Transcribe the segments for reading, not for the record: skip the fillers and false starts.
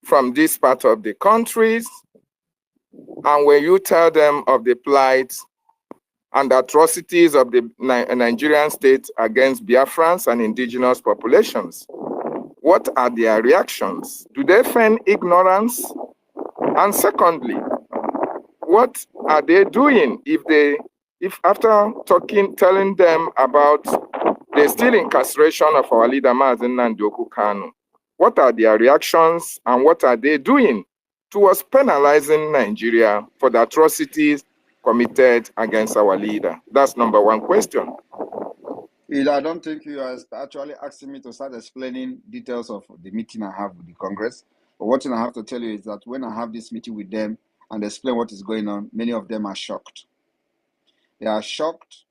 from this part of the countries, and when you tell them of the plight and atrocities of the Nigerian state against Biafrans and indigenous populations, what are their reactions? Do they feign ignorance? And secondly, what are they doing if after telling them about the still incarceration of our leader Mazen Nnamdi Kanu, what are their reactions and what are they doing towards penalizing Nigeria for the atrocities committed against our leader? That's number one question. I don't think you are actually asking me to start explaining details of the meeting I have with the Congress. But one thing I have to tell you is that when I have this meeting with them and explain what is going on, many of them are shocked. They are shocked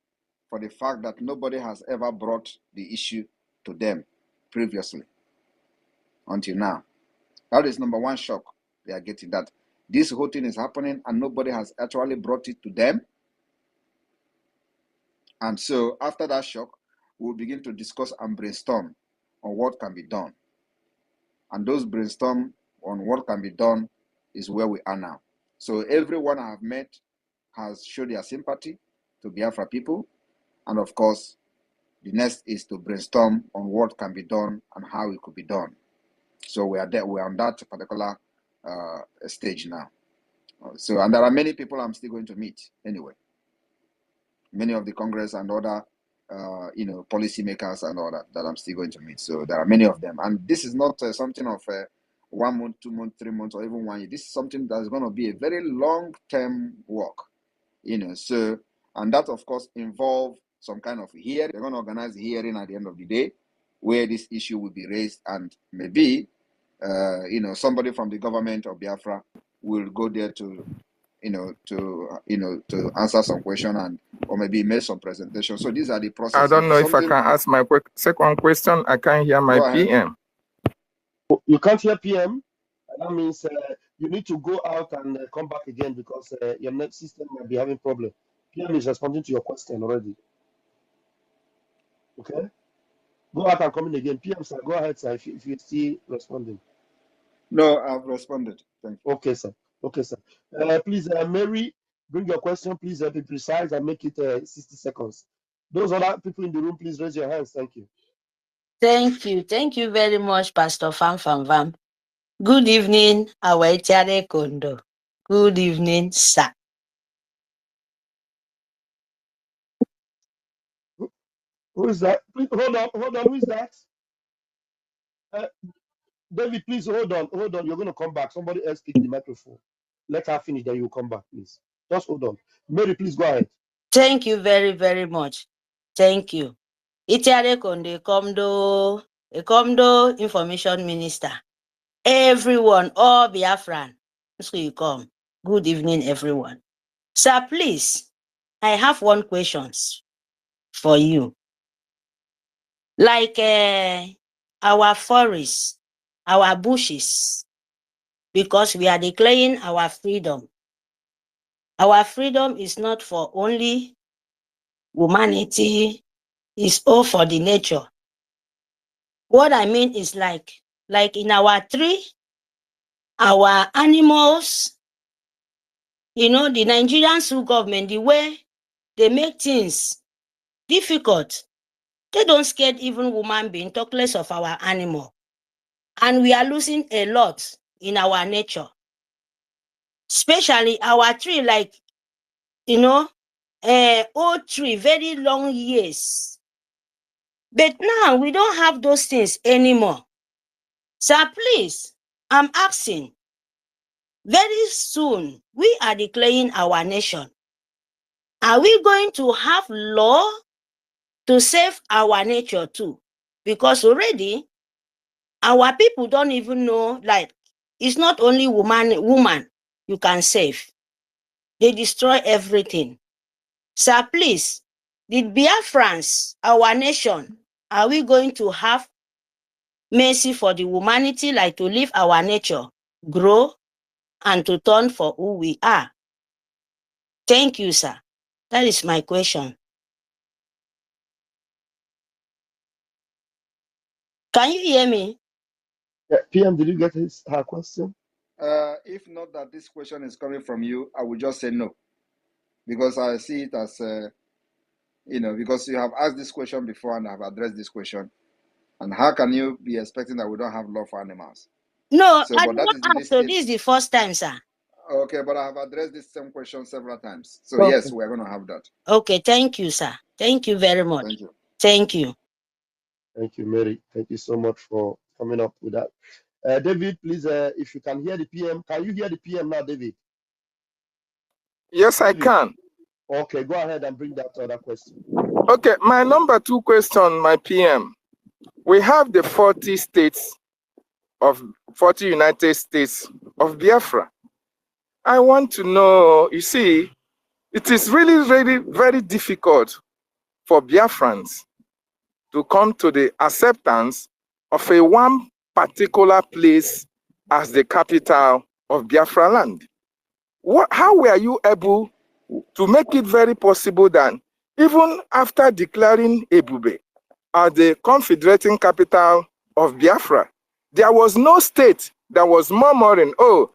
for the fact that nobody has ever brought the issue to them previously until now. That is number one shock they are getting, that this whole thing is happening and nobody has actually brought it to them. And so after that shock, we'll begin to discuss and brainstorm on what can be done. And those brainstorm on what can be done is where we are now. So everyone I have met has showed their sympathy to Biafra people. And of course, the next is to brainstorm on what can be done and how it could be done. So we are there, we are on that particular stage now. So, and there are many people I'm still going to meet anyway. Many of the Congress and other, policymakers and all that I'm still going to meet. So there are many of them. And this is not something of 1 month, 2 months, 3 months, or even 1 year. This is something that's going to be a very long-term work, So, and that, of course, involves some kind of hearing. They're going to organize a hearing at the end of the day where this issue will be raised, and maybe, somebody from the government of Biafra will go there to answer some question or maybe make some presentation. So these are the processes. I don't know if I can ask my second question. I can't hear my PM. You can't hear PM? That means you need to go out and come back again because your net system might be having problem. PM is responding to your question already. Okay? Go out and come in again. PM, sir, go ahead, sir, if you're still responding. No, I've responded. Thank you. Okay, sir. Okay, sir. Please, Mary, bring your question. Please be precise and make it 60 seconds. Those other people in the room, please raise your hands. Thank you. Thank you. Thank you very much, Pastor Vam. Good evening, Awetiare Kondo. Good evening, sir. Who is that? Please, hold on. Who is that? David, please hold on. You're going to come back. Somebody else pick the microphone. Let her finish, then you come back, please. Just hold on. Mary, please go ahead. Thank you very, very much. Thank you. Itiare Konde Komdo Information Minister. Everyone, all Biafran, so you come. Good evening, everyone. Sir, please, I have one question for you. Like our forests, our bushes, because we are declaring our freedom. Our freedom is not for only humanity, it's all for the nature. What I mean is like in our tree, our animals, the Nigerian government, the way they make things difficult, they don't scare even human being, talk less of our animal. And we are losing a lot in our nature. Especially our tree, like, old tree, very long years. But now we don't have those things anymore. Sir, please, I'm asking, very soon we are declaring our nation. Are we going to have law to save our nature too? Because already our people don't even know, like, it's not only woman you can save. They destroy everything. Sir, please, the Biafrans, our nation, are we going to have mercy for the humanity, like to leave our nature grow and to turn for who we are? Thank you, sir. That is my question. Can you hear me? Yeah, PM, did you get her question? If not that this question is coming from you, I would just say no, because I see it as, because you have asked this question before and I have addressed this question. And how can you be expecting that we don't have love for animals? No, So, I but did that not is the ask. So listing. this is the first time, sir. Okay, but I have addressed this same question several times. So Okay. yes, we're going to have that. Okay, thank you, sir. Thank you very much. Thank you. Thank you. Thank you, Mary. Thank you so much for coming up with that. David, please, if you can hear the PM, can you hear the PM now, David? Yes, I can. Okay, go ahead and bring that other question. Okay, my number 2 question, my PM. We have the 40 United States of Biafra. I want to know, you see, it is really, really very difficult for Biafrans to come to the acceptance of a one particular place as the capital of Biafra land. How were you able to make it very possible that even after declaring Ebube as the confederating capital of Biafra, there was no state that was murmuring, oh,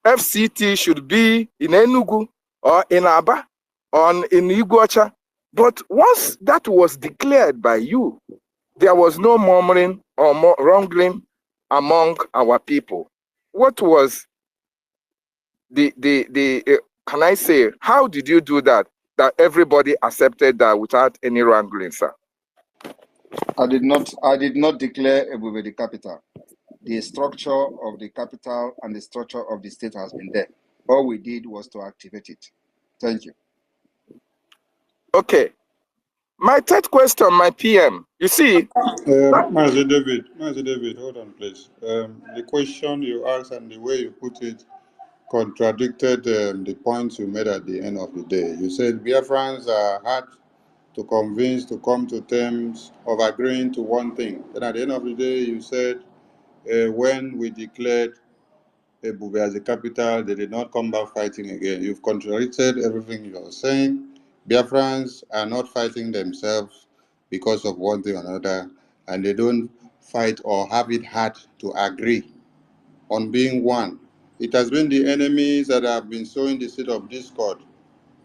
FCT should be in Enugu or in Aba or in Iguacha. But once that was declared by you, there was no murmuring or wrongling among our people. What was can I say, how did you do that everybody accepted that without any wrangling, sir? I did not declare Ebube the capital. The structure of the capital and the structure of the state has been there. All we did was to activate it. Thank you. Okay. My third question, my PM, you see. Master David, hold on, please. The question you asked and the way you put it contradicted the points you made at the end of the day. You said Biafrans are hard to convince to come to terms of agreeing to one thing. Then at the end of the day, you said when we declared Ebube as the capital, they did not come back fighting again. You've contradicted everything you're saying. Biafrans are not fighting themselves because of one thing or another, and they don't fight or have it hard to agree on being one. It has been the enemies that have been sowing the seed of discord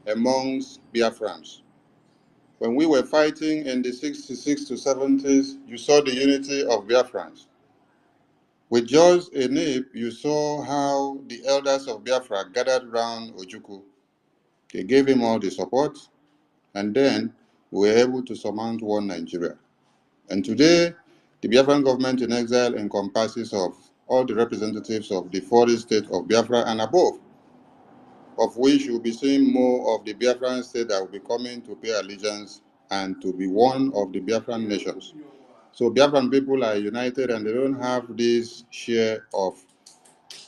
amongst Biafrans. When we were fighting in the 66 to 70s, you saw the unity of Biafrans. With just a nip, you saw how the elders of Biafra gathered around Ojukwu. They gave him all the support, and then we were able to surmount one Nigeria. And today, the Biafran government in exile encompasses of all the representatives of the 40 states of Biafra and above, of which you'll be seeing more of the Biafran state that will be coming to pay allegiance and to be one of the Biafran nations. So Biafran people are united and they don't have this share of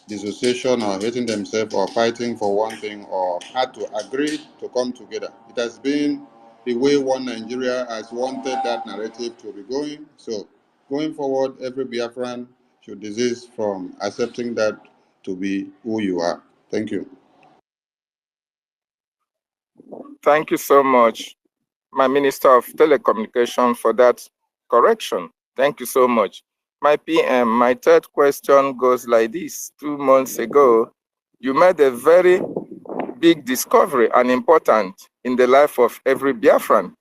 dissociation or hating themselves or fighting for one thing or had to agree to come together. It has been the way one Nigeria has wanted that narrative to be going. So going forward, every Biafran should desist from accepting that to be who you are. Thank you. Thank you so much, my Minister of Telecommunication, for that correction. Thank you so much. My PM, my third question goes like this. 2 months ago, you made a very big discovery and important in the life of every Biafran.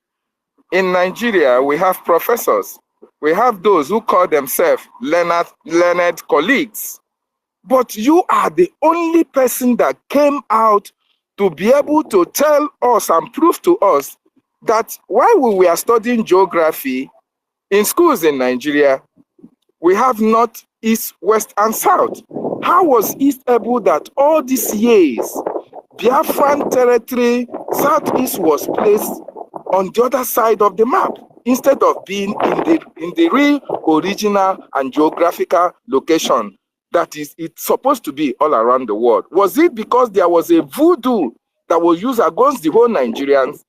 In Nigeria, we have professors. We have those who call themselves learned colleagues. But you are the only person that came out to be able to tell us and prove to us that while we were studying geography in schools in Nigeria, we have north, east, west, and south. How was it able that all these years, Biafran territory, southeast was placed on the other side of the map instead of being in the real original and geographical location that is it's supposed to be all around the world? Was it because there was a voodoo that was used against the whole Nigerians?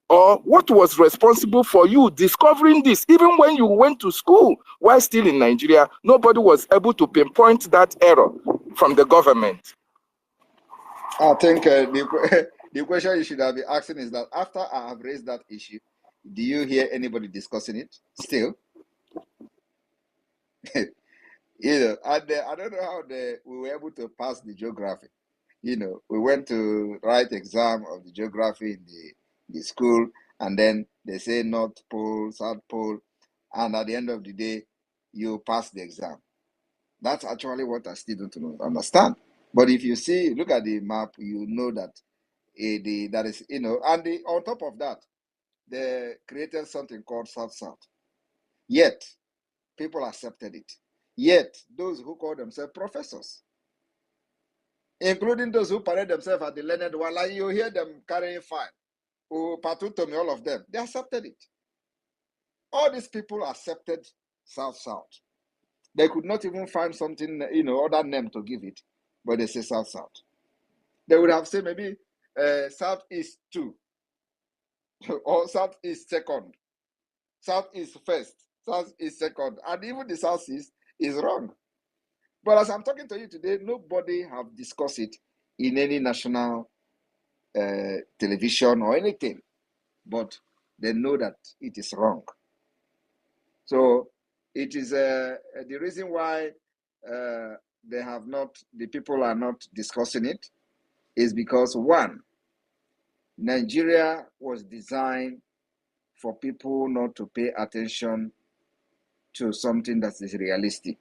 Or what was responsible for you discovering this? Even when you went to school while still in Nigeria, nobody was able to pinpoint that error from the government. I think the question you should have been asking is that after I have raised that issue, do you hear anybody discussing it still? And I don't know how we were able to pass the geography. We went to write exam of the geography in the school, and then they say North Pole, South Pole, and at the end of the day, you pass the exam. That's actually what I still don't understand. But if you look at the map, you know that that is, and on top of that, they created something called South-South. Yet, people accepted it. Yet, those who call themselves professors, including those who parade themselves at the learned one, like you hear them carrying fire, Patutomi, all of them, they accepted it. All these people accepted South-South. They could not even find something, other name to give it, but they say South-South. They would have said maybe Southeast 2, or Southeast 2nd, Southeast 1st, Southeast 2nd, and even the Southeast is wrong. But as I'm talking to you today, nobody have discussed it in any national television or anything, but they know that it is wrong. So it is the reason why the people are not discussing it is because, one, Nigeria was designed for people not to pay attention to something that is realistic.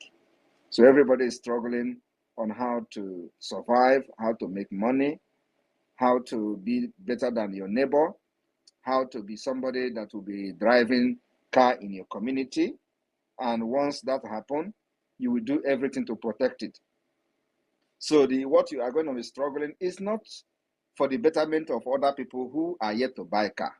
So everybody is struggling on how to survive, how to make money, how to be better than your neighbor, how to be somebody that will be driving car in your community. And once that happens, you will do everything to protect it. So what you are going to be struggling is not for the betterment of other people who are yet to buy a car,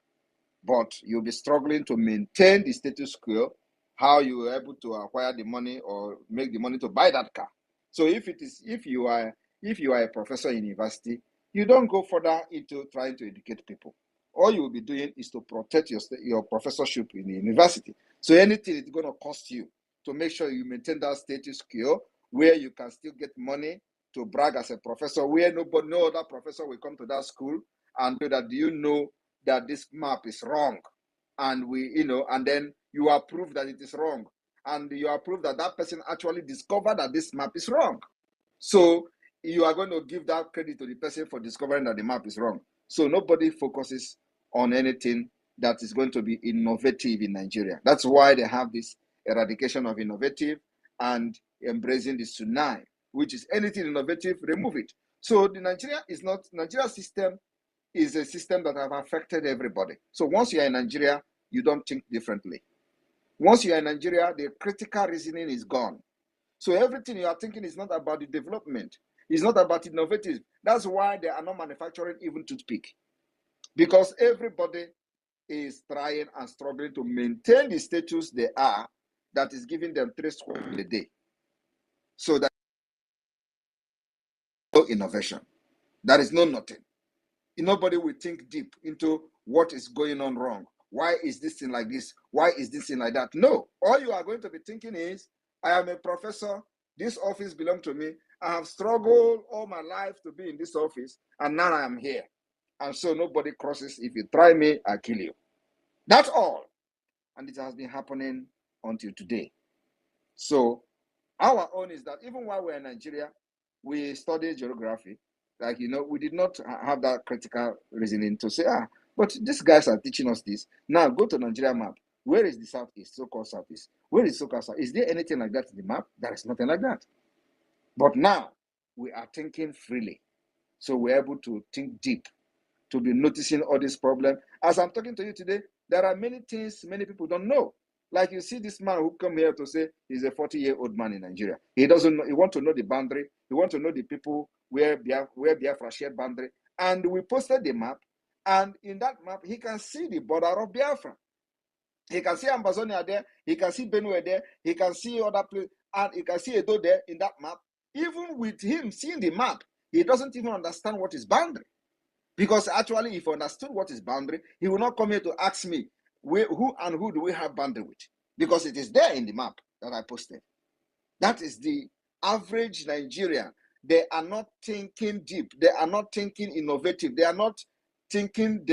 but you'll be struggling to maintain the status quo, how you are able to acquire the money or make the money to buy that car. So if you are a professor in university, you don't go further into trying to educate people. All you will be doing is to protect your professorship in the university. So anything is going to cost you to make sure you maintain that status quo where you can still get money to brag as a professor, where no other professor will come to that school and do that. Do you know that this map is wrong? And and then you are proof that it is wrong. And you are proof that that person actually discovered that this map is wrong. So you are going to give that credit to the person for discovering that the map is wrong. So nobody focuses on anything that is going to be innovative in Nigeria. That's why they have this eradication of innovative and embracing the Sunai, which is anything innovative, remove it. So the Nigeria system is a system that has affected everybody. So once you are in Nigeria, you don't think differently. Once you are in Nigeria, the critical reasoning is gone. So everything you are thinking is not about the development. It's not about innovative. That's why they are not manufacturing even toothpick. Because everybody is trying and struggling to maintain the status they are, that is giving them 3 square a day. So that no innovation. There is no nothing. Nobody will think deep into what is going on wrong. Why is this thing like this? Why is this thing like that? No. All you are going to be thinking is, I am a professor. This office belongs to me. I have struggled all my life to be in this office, and now I am here. And so nobody crosses. If you try me, I'll kill you. That's all. And it has been happening until today. So our own is that even while we're in Nigeria, we study geography. Like, we did not have that critical reasoning to say, but these guys are teaching us this. Now go to Nigeria map. Where is the Southeast, so-called Southeast? Where is so-called South? Is there anything like that in the map? There is nothing like that. But now we are thinking freely. So we're able to think deep, to be noticing all these problems. As I'm talking to you today, there are many things many people don't know. Like you see this man who come here to say he's a 40-year-old man in Nigeria. He doesn't know. He wants to know the boundary. He wants to know the people where Biafra shared boundary. And we posted the map. And in that map, he can see the border of Biafra. He can see Amazonia there. He can see Benue there. He can see other places. And he can see Edo there in that map. Even with him seeing the map, he doesn't even understand what is boundary. Because actually, if he understood what is boundary, he will not come here to ask me, who do we have boundary with? Because it is there in the map that I posted. That is the average Nigerian. They are not thinking deep. They are not thinking innovative. They are not thinking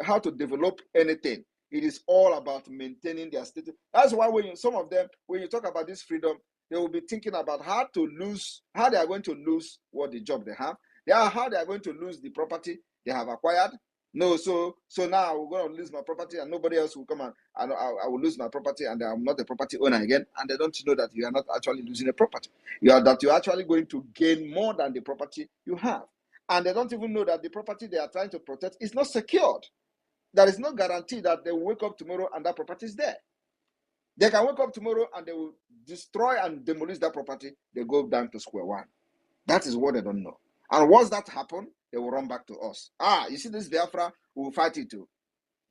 how to develop anything. It is all about maintaining their status. That's why some of them, when you talk about this freedom, they will be thinking about how they are going to lose what the job they have. How they are going to lose the property they have acquired. No, so now we're going to lose my property and nobody else will come and I will lose my property and I'm not a property owner again. And they don't know that you are not actually losing a property. You're actually going to gain more than the property you have. And they don't even know that the property they are trying to protect is not secured. There is no guarantee that they will wake up tomorrow and that property is there. They can wake up tomorrow and they will destroy and demolish that property. They go down to square one. That is what they don't know. And once that happens, they will run back to us. You see this Biafra, we will fight it too.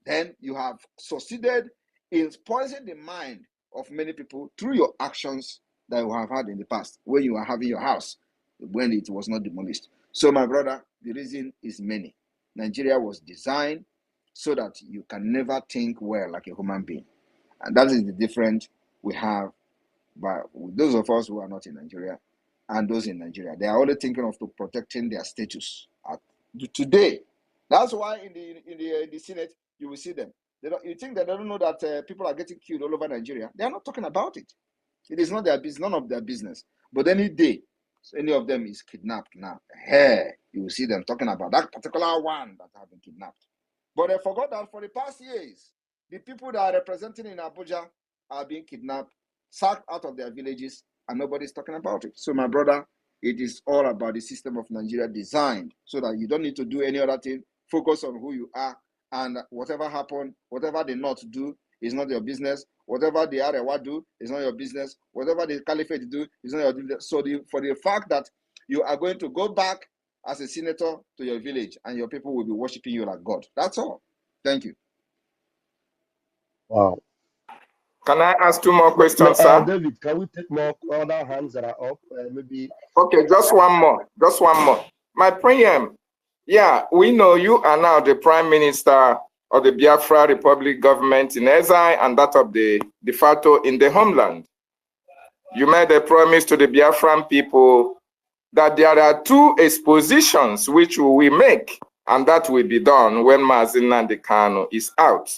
Then you have succeeded in poisoning the mind of many people through your actions that you have had in the past when you are having your house, when it was not demolished. So my brother, the reason is many. Nigeria was designed so that you can never think well like a human being. And that is the difference we have by those of us who are not in Nigeria and those in Nigeria. They are only thinking of protecting their status today. That's why in the Senate, you will see them. You think that they don't know that people are getting killed all over Nigeria? They are not talking about it. It is not their business, none of their business. But any day, any of them is kidnapped now, you will see them talking about that particular one that have been kidnapped. But they forgot that for the past years, the people that are representing in Abuja are being kidnapped, sacked out of their villages, and nobody's talking about it. So my brother, it is all about the system of Nigeria designed so that you don't need to do any other thing. Focus on who you are, and whatever happen, whatever the North do is not your business. Whatever the Arewa do is not your business. Whatever the Caliphate do is not your business. So for the fact that you are going to go back as a senator to your village and your people will be worshiping you like God. That's all. Thank you. Wow. Can I ask 2 more questions, sir? David, can we take more other hands that are up? Maybe. Okay, just one more. Just one more. My preem. Yeah, we know you are now the Prime Minister of the Biafra Republic government in exile and that of the de facto in the homeland. You made a promise to the Biafran people that there are 2 expositions which we make, and that will be done when Mazi Nnamdi Kanu is out.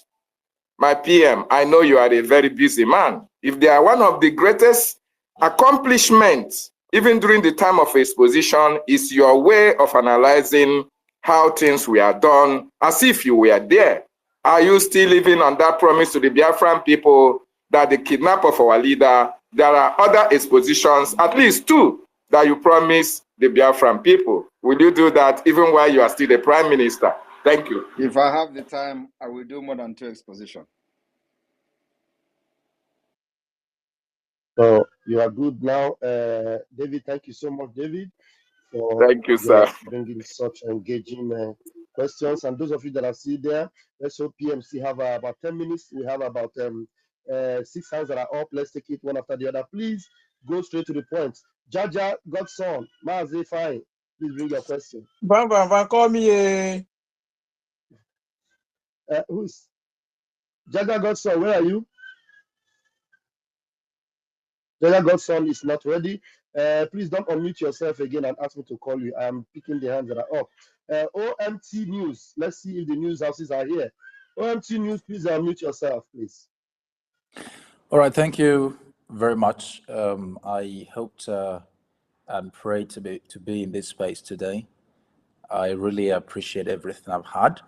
My PM, I know you are a very busy man. If they are one of the greatest accomplishments, even during the time of exposition, is your way of analyzing how things were done as if you were there. Are you still living on that promise to the Biafran people that the kidnap of our leader, there are other expositions, at least 2, that you promise the Biafran people? Will you do that even while you are still the Prime Minister? Thank you. If I have the time, I will do more than 2 expositions. So you are good now. David, thank you so much, David, for Thank you, sir. bringing such engaging questions. And those of you that are still there, let's hope PMC have about 10 minutes. We have about 6 hands that are up. Let's take it one after the other. Please go straight to the point. Jaja Godson, Mazi Fine, please bring your question. Call me. Who's Jaja Godson? Where are you? Jaja Godson is not ready. Please don't unmute yourself again and ask me to call you. I am picking the hands that are up. OMT News. Let's see if the news houses are here. OMT News, please unmute yourself, please. All right, thank you very much. I hoped and prayed to be in this space today. I really appreciate everything I've had,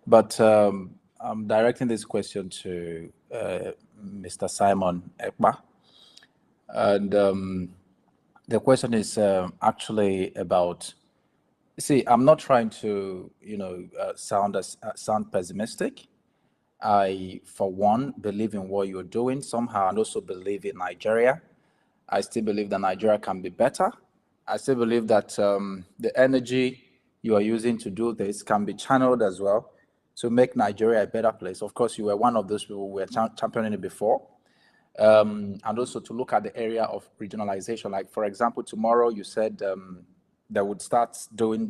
but I'm directing this question to Mr. Simon Ekpa, and the question is actually about. See, I'm not trying to, sound pessimistic. I, for one, believe in what you're doing somehow, and also believe in Nigeria. I still believe that Nigeria can be better. I still believe that the energy you are using to do this can be channeled as well to make Nigeria a better place. Of course, you were one of those people who were championing it before. And also to look at the area of regionalization. Like, for example, tomorrow you said that would start doing,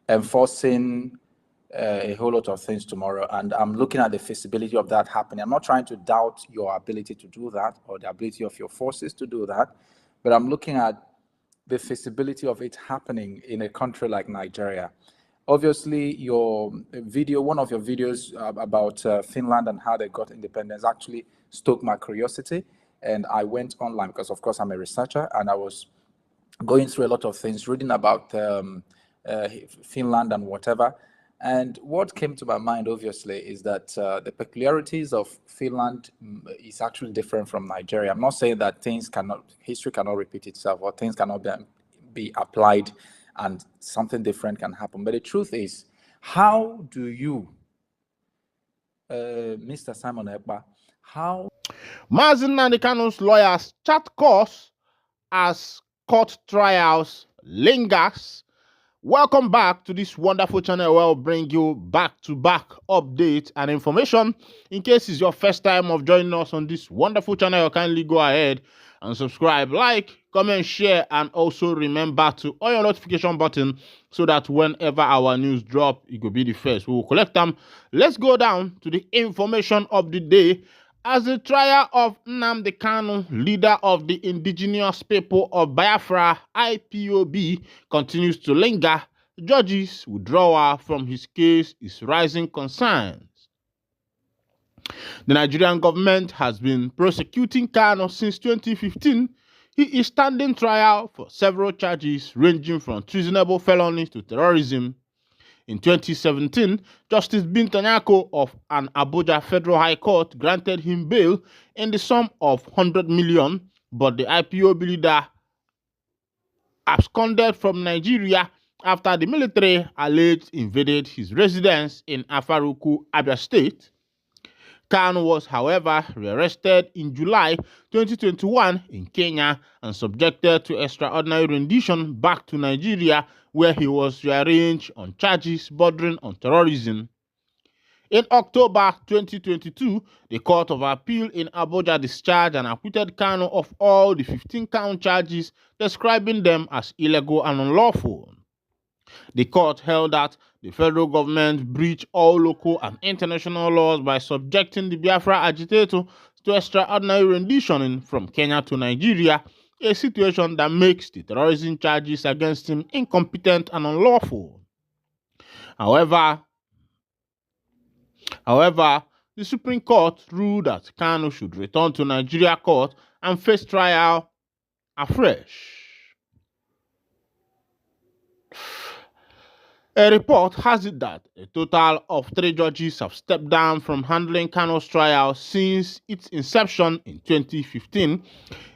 enforcing a whole lot of things tomorrow, and I'm looking at the feasibility of that happening. I'm not trying to doubt your ability to do that or the ability of your forces to do that, but I'm looking at the feasibility of it happening in a country like Nigeria. Obviously, your video, one of your videos about Finland and how they got independence actually stoked my curiosity. And I went online because, of course, I'm a researcher, and I was going through a lot of things, reading about Finland and whatever. And what came to my mind, obviously, is that the peculiarities of Finland is actually different from Nigeria. I'm not saying that history cannot repeat itself, or things cannot be applied and something different can happen. But the truth is, how do you, Mr. Simon Ekpa, how... Mazi Nnamdi Kanu's lawyers chat course as court trials lingers. Welcome back to this wonderful channel where I'll bring you back-to-back updates and information. In case it's your first time of joining us on this wonderful channel, you kindly go ahead and subscribe, like, comment, share, and also remember to on your notification button so that whenever our news drop, it will be the first. We will collect them. Let's go down to the information of the day. As the trial of Nnamdi Kanu, leader of the indigenous people of Biafra, IPOB, continues to linger, judges' withdrawal from his case is raising concerns. The Nigerian government has been prosecuting Kanu since 2015. He is standing trial for several charges ranging from treasonable felony to terrorism. In 2017, Justice Binta Nyako of an Abuja Federal High Court granted him bail in the sum of 100 million, but the IPOB leader absconded from Nigeria after the military alleged invaded his residence in Afaruku, Abia State. Kanu was, however, rearrested in July 2021 in Kenya and subjected to extraordinary rendition back to Nigeria, where he was rearranged on charges bordering on terrorism. In October 2022, the Court of Appeal in Abuja discharged and acquitted Kanu of all the 15-count charges, describing them as illegal and unlawful. The court held that the federal government breached all local and international laws by subjecting the Biafra agitator to extraordinary rendition from Kenya to Nigeria, a situation that makes the terrorism charges against him incompetent and unlawful. However, the Supreme Court ruled that Kanu should return to Nigeria court and face trial afresh. A report has it that a total of 3 judges have stepped down from handling Kanu's trial since its inception in 2015.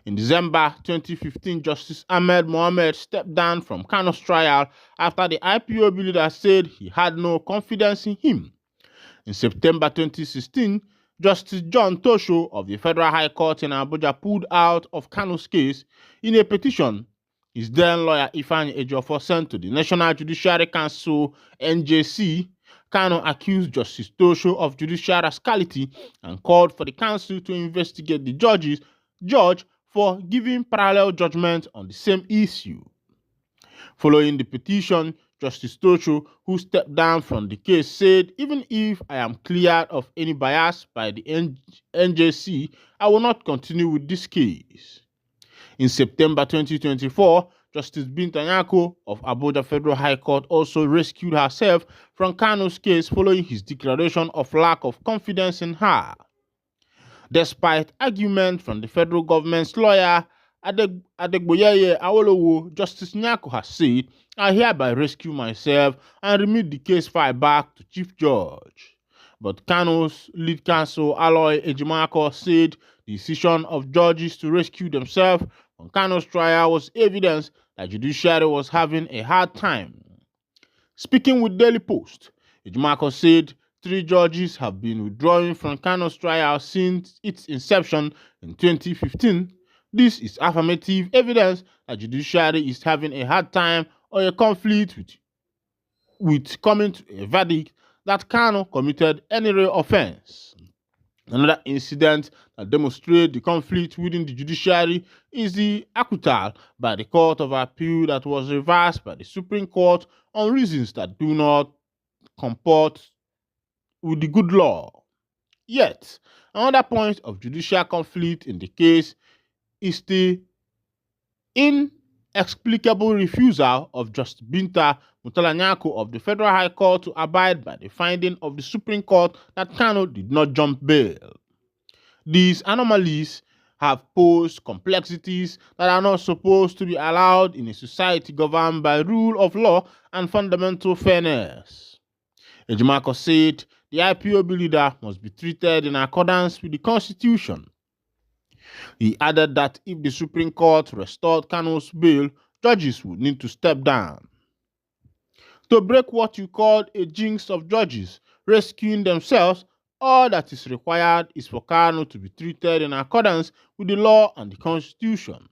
In December 2015, Justice Ahmed Mohamed stepped down from Kanu's trial after the IPOB leader said he had no confidence in him. In September 2016, Justice John Tosho of the Federal High Court in Abuja pulled out of Kanu's case in a petition his then lawyer Ifeanyi Ejiofor sent to the National Judiciary Council (NJC). Kanu accused Justice Tosho of judicial rascality and called for the council to investigate the judge for giving parallel judgment on the same issue. Following the petition, Justice Tosho, who stepped down from the case, said, "Even if I am cleared of any bias by the NJC, I will not continue with this case." In September 2024, Justice Binta Nyako of Abuja Federal High Court also rescued herself from Kanu's case following his declaration of lack of confidence in her. Despite argument from the federal government's lawyer, Adegboyeye Awolowo, Justice Nyako has said, "I hereby rescue myself and remit the case file back to Chief Judge." But Kanu's lead counsel, Aloy Ejimako, said the decision of judges to rescue themselves from Kanu's trial was evidence that judiciary was having a hard time. Speaking with Daily Post, Ejimako said 3 judges have been withdrawing from Kanu's trial since its inception in 2015. This is affirmative evidence that judiciary is having a hard time or a conflict with coming to a verdict that Kanu committed any real offense. Another incident that demonstrates the conflict within the judiciary is the acquittal by the Court of Appeal that was reversed by the Supreme Court on reasons that do not comport with the good law. Yet, another point of judicial conflict in the case is the inexplicable refusal of Justice Binta Nyako of the Federal High Court to abide by the finding of the Supreme Court that Kanu did not jump bail. These anomalies have posed complexities that are not supposed to be allowed in a society governed by rule of law and fundamental fairness. Ejimako said the IPOB leader must be treated in accordance with the Constitution. He added that if the Supreme Court restored Kano's bail, judges would need to step down. To break what you called a jinx of judges rescuing themselves, all that is required is for Kano to be treated in accordance with the law and the Constitution.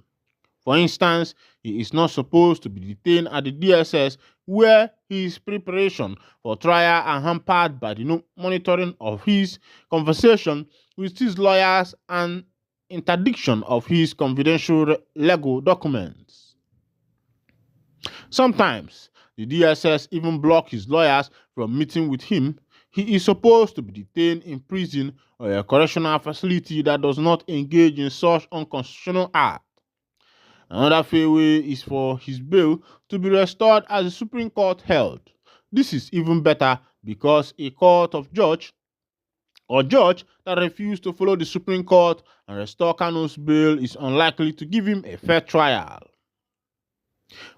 For instance, he is not supposed to be detained at the DSS where his preparation for trial are hampered by the monitoring of his conversation with his lawyers and interdiction of his confidential legal documents. Sometimes, the DSS even block his lawyers from meeting with him. He is supposed to be detained in prison or a correctional facility that does not engage in such unconstitutional act. Another fair way is for his bail to be restored as the Supreme Court held. This is even better because a court of judge that refused to follow the Supreme Court and restore Kano's bail is unlikely to give him a fair trial.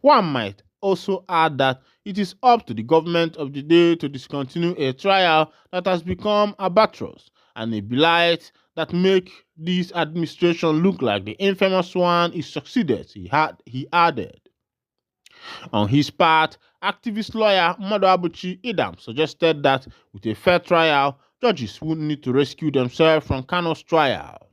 One might also add that it is up to the government of the day to discontinue a trial that has become albatross and a blight that make this administration look like the infamous one is succeeded, he added. On his part, activist lawyer Mado Abuchi Idam suggested that with a fair trial, judges would need to rescue themselves from Kano's trial.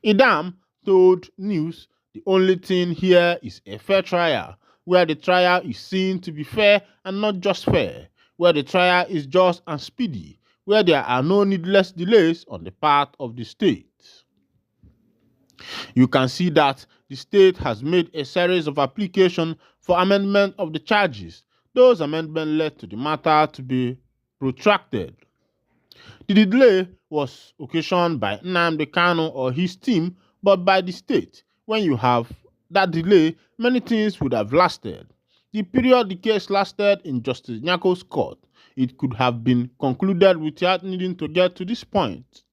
Idam told News the only thing here is a fair trial, where the trial is seen to be fair and not just fair, where the trial is just and speedy, where there are no needless delays on the part of the state. You can see that the state has made a series of applications for amendment of the charges. Those amendments led to the matter to be protracted. The delay was occasioned by Nnamdi Kanu or his team, but by the state. When you have that delay, many things would have lasted. The period the case lasted in Justice Nyako's court, it could have been concluded without needing to get to this point.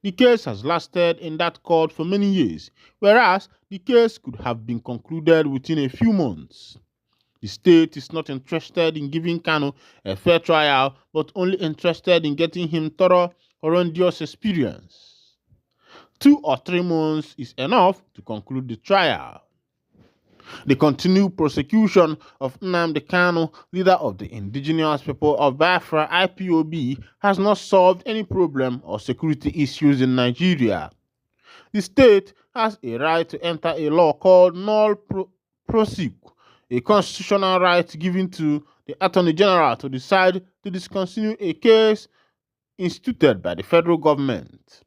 The case has lasted in that court for many years, whereas the case could have been concluded within a few months. The state is not interested in giving Kanu a fair trial, but only interested in getting him thorough, horrendous experience. 2 or 3 months is enough to conclude the trial. The continued prosecution of Nnamdi Kanu, leader of the indigenous people of Biafra IPOB, has not solved any problem or security issues in Nigeria. The state has a right to enter a law called null proseq, a constitutional right given to the Attorney General to decide to discontinue a case instituted by the federal government.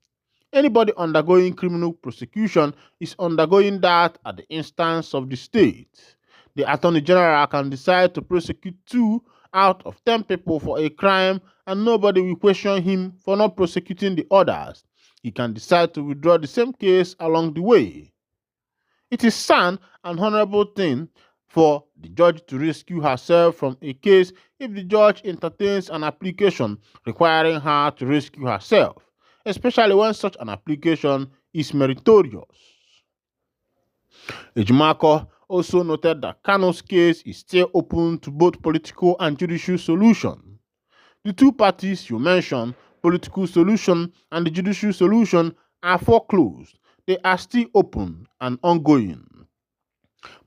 Anybody undergoing criminal prosecution is undergoing that at the instance of the state. The Attorney General can decide to prosecute 2 out of 10 people for a crime and nobody will question him for not prosecuting the others. He can decide to withdraw the same case along the way. It is sound and honorable thing for the judge to rescue herself from a case if the judge entertains an application requiring her to rescue herself, especially when such an application is meritorious. Ejimako also noted that Kano's case is still open to both political and judicial solution. The 2 parties you mentioned, political solution and the judicial solution, are foreclosed. They are still open and ongoing.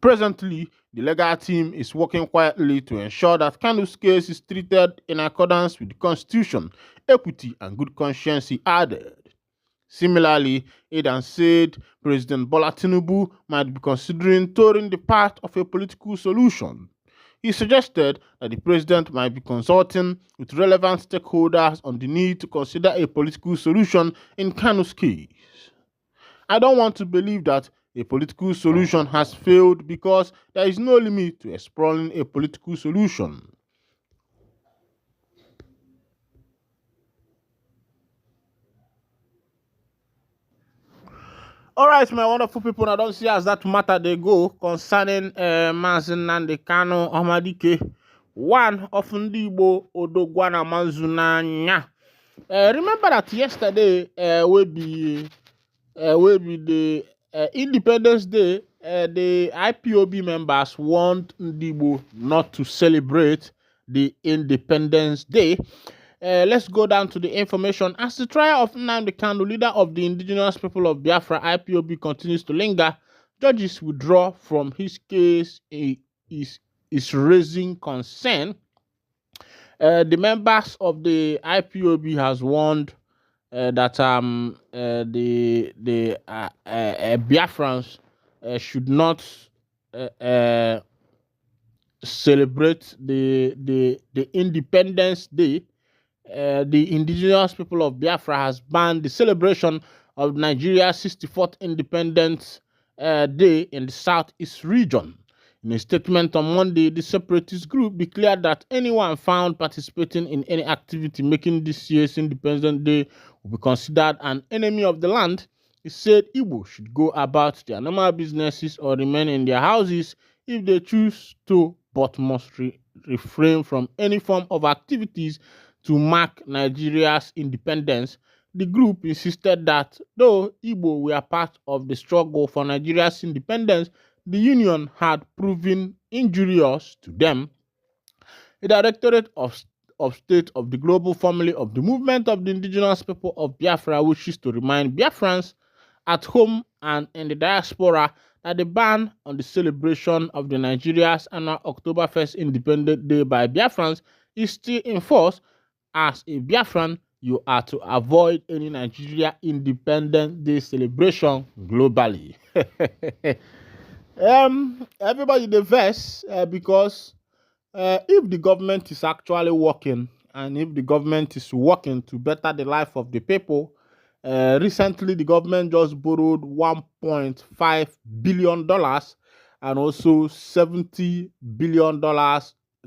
Presently, the legal team is working quietly to ensure that Kano's case is treated in accordance with the Constitution, equity, and good conscience, he added. Similarly, Aidan said President Bola Tinubu might be considering touring the path of a political solution. He suggested that the president might be consulting with relevant stakeholders on the need to consider a political solution in Kano's case. I don't want to believe that a political solution has failed because there is no limit to exploring a political solution. All right, my wonderful people, I don't see as that matter they go concerning Mazi Nnamdi Kanu Ohamadike, one of Ndigbo Odogwana Manzunanya. Remember that yesterday we be will be the Independence Day. The IPOB members want Ndigbo not to celebrate the Independence Day. Let's go down to the information. As the trial of Nnamdi Kanu, leader of the indigenous people of Biafra, IPOB, continues to linger, judges withdraw from his case is raising concern. The members of the IPOB has warned that the Biafrans should not celebrate the Independence Day. The indigenous people of Biafra has banned the celebration of Nigeria's 64th Independence Day in the Southeast region. In a statement on Monday, the separatist group declared that anyone found participating in any activity making this year's Independence Day will be considered an enemy of the land. It said Igbo should go about their normal businesses or remain in their houses if they choose to, but must refrain from any form of activities to mark Nigeria's independence. The group insisted that though Igbo were part of the struggle for Nigeria's independence, the union had proven injurious to them. The Directorate of State of the Global Family of the Movement of the Indigenous People of Biafra wishes to remind Biafrans at home and in the diaspora that the ban on the celebration of the Nigeria's annual October 1st Independence Day by Biafrans is still in force. As a Biafran, you are to avoid any Nigeria Independence Day celebration globally. Everybody the verse because if the government is actually working and if the government is working to better the life of the people, recently the government just borrowed $1.5 billion and also $70 billion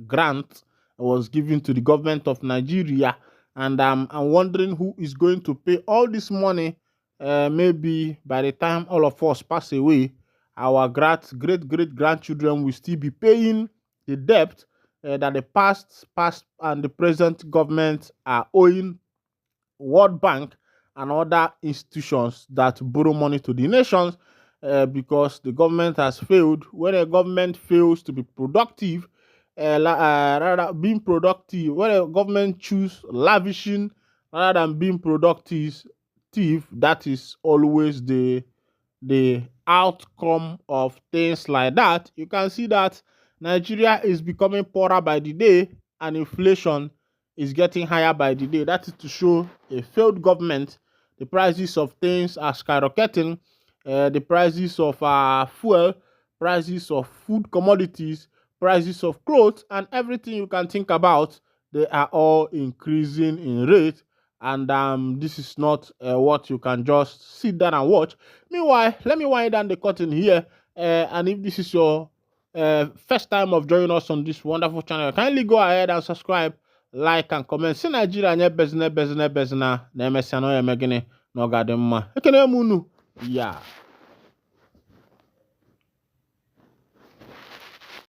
grant was given to the government of Nigeria. And I'm wondering who is going to pay all this money. Maybe by the time all of us pass away, our great grandchildren will still be paying the debt that the past and the present government are owing World Bank and other institutions that borrow money to the nations because the government has failed. When a government fails to be productive, rather being productive, when a government choose lavishing rather than being productive, that is always the outcome of things like that. You can see that Nigeria is becoming poorer by the day and inflation is getting higher by the day. That is to show a failed government. The prices of things are skyrocketing. The prices of fuel, prices of food commodities, prices of clothes, and everything you can think about, they are all increasing in rate. And this is not what you can just sit down and watch. Meanwhile, let me wind down the curtain here. And if this is your first time of joining us on this wonderful channel, kindly go ahead and subscribe, like, and comment. See Nigeria nye bezina na emesiano ya megene no gademma. Ekene munu. Yeah.